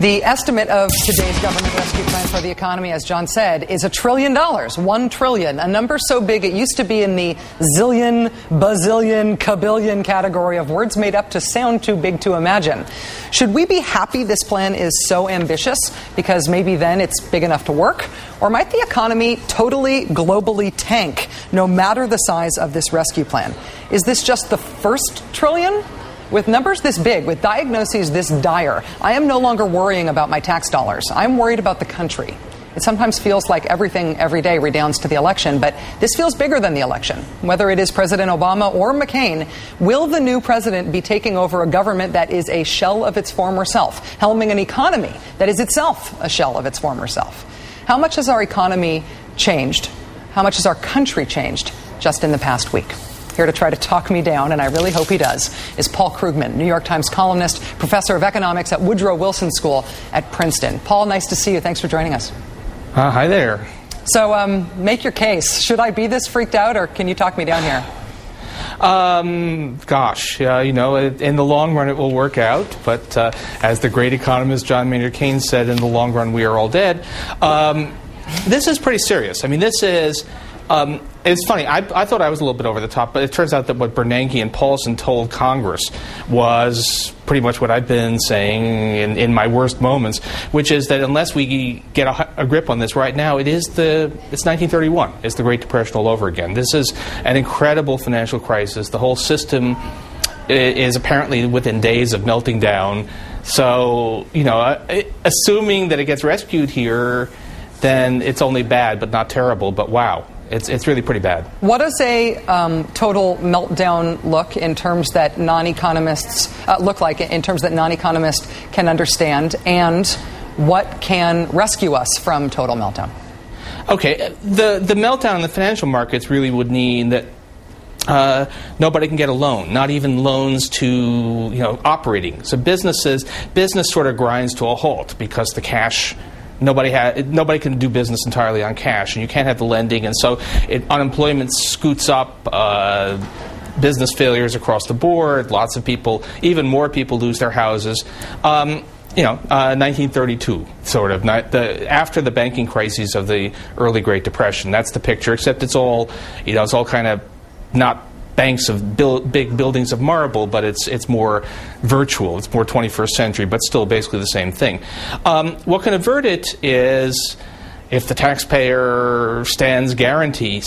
The estimate of today's government rescue plan for the economy, as John said, is $1 trillion, $1 trillion, a number so big it used to be in the zillion, bazillion, kabillion category of words made up to sound too big to imagine. Should we be happy this plan is so ambitious because maybe then it's big enough to work? Or might the economy totally, globally tank no matter the size of this rescue plan? Is this just the first trillion? With numbers this big, with diagnoses this dire, I am no longer worrying about my tax dollars. I'm worried about the country. It sometimes feels like everything every day redounds to the election, but this feels bigger than the election. Whether it is President Obama or McCain, will the new president be taking over a government that is a shell of its former self, helming an economy that is itself a shell of its former self? How much has our economy changed? How much has our country changed just in the past week? Here to try to talk me down, and I really hope he does, is Paul Krugman, New York Times columnist, professor of economics at Woodrow Wilson School at Princeton. Paul, nice to see you. Thanks for joining us. Hi there. So make your case. Should I be this freaked out, or can you talk me down here? In the long run it will work out, but as the great economist John Maynard Keynes said, in the long run we are all dead. This is pretty serious. I mean, this is... it's funny, I thought I was a little bit over the top, but it turns out that what Bernanke and Paulson told Congress was pretty much what I've been saying in my worst moments, which is that unless we get a grip on this right now, it's 1931. It's the Great Depression all over again. This is an incredible financial crisis. The whole system is apparently within days of melting down. So, assuming that it gets rescued here, then it's only bad, but not terrible. But wow. It's really pretty bad. What does a total meltdown look in terms that non-economists can understand, and what can rescue us from total meltdown? Okay, the meltdown in the financial markets really would mean that nobody can get a loan, not even loans to operating. So business sort of grinds to a halt because the cash. Nobody can do business entirely on cash, and you can't have the lending, and so unemployment scoots up, business failures across the board, lots of people, even more people lose their houses. 1932, sort of, after the banking crises of the early Great Depression. That's the picture, except it's all kind of not banks of big buildings of marble, but it's more virtual. It's more 21st century, but still basically the same thing. What can avert it is if the taxpayer stands guarantee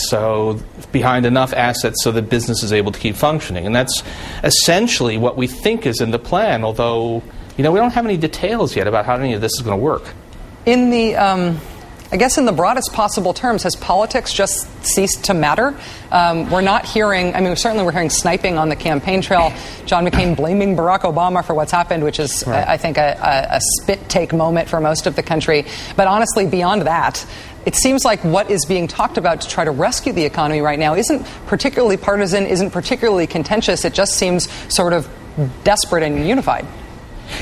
behind enough assets so that business is able to keep functioning. And that's essentially what we think is in the plan, although we don't have any details yet about how any of this is going to work. In the I guess in the broadest possible terms, has politics just ceased to matter? We're not hearing, certainly we're hearing sniping on the campaign trail, John McCain blaming Barack Obama for what's happened, which is, right. I think, a spit-take moment for most of the country. But honestly, beyond that, it seems like what is being talked about to try to rescue the economy right now isn't particularly partisan, isn't particularly contentious. It just seems sort of desperate and unified.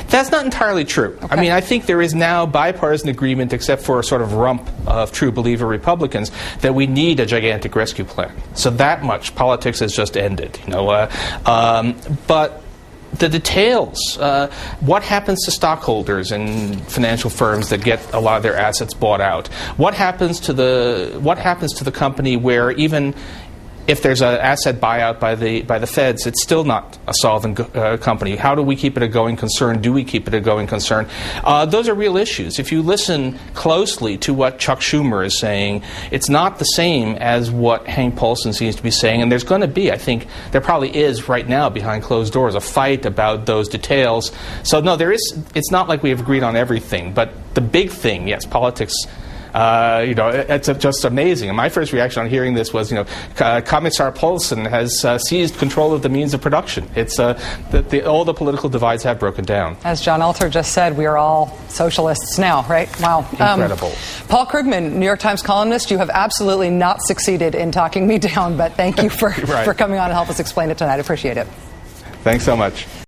That's not entirely true. Okay. I think there is now bipartisan agreement, except for a sort of rump of true believer Republicans, that we need a gigantic rescue plan. So that much politics has just ended. But the details, what happens to stockholders and financial firms that get a lot of their assets bought out? What happens to the company where even if there's an asset buyout by the feds, it's still not a solvent company. How do we keep it a going concern? Do we keep it a going concern? Those are real issues. If you listen closely to what Chuck Schumer is saying, it's not the same as what Hank Paulson seems to be saying. And there's going to be, I think, there probably is right now behind closed doors, a fight about those details. So no, it's not like we have agreed on everything. But the big thing, yes, politics. It's just amazing. And my first reaction on hearing this was, Commissar Paulson has seized control of the means of production. It's all the political divides have broken down. As John Alter just said, we are all socialists now, right? Wow. Incredible. Paul Krugman, New York Times columnist, you have absolutely not succeeded in talking me down, but thank you for coming on and help us explain it tonight. I appreciate it. Thanks so much.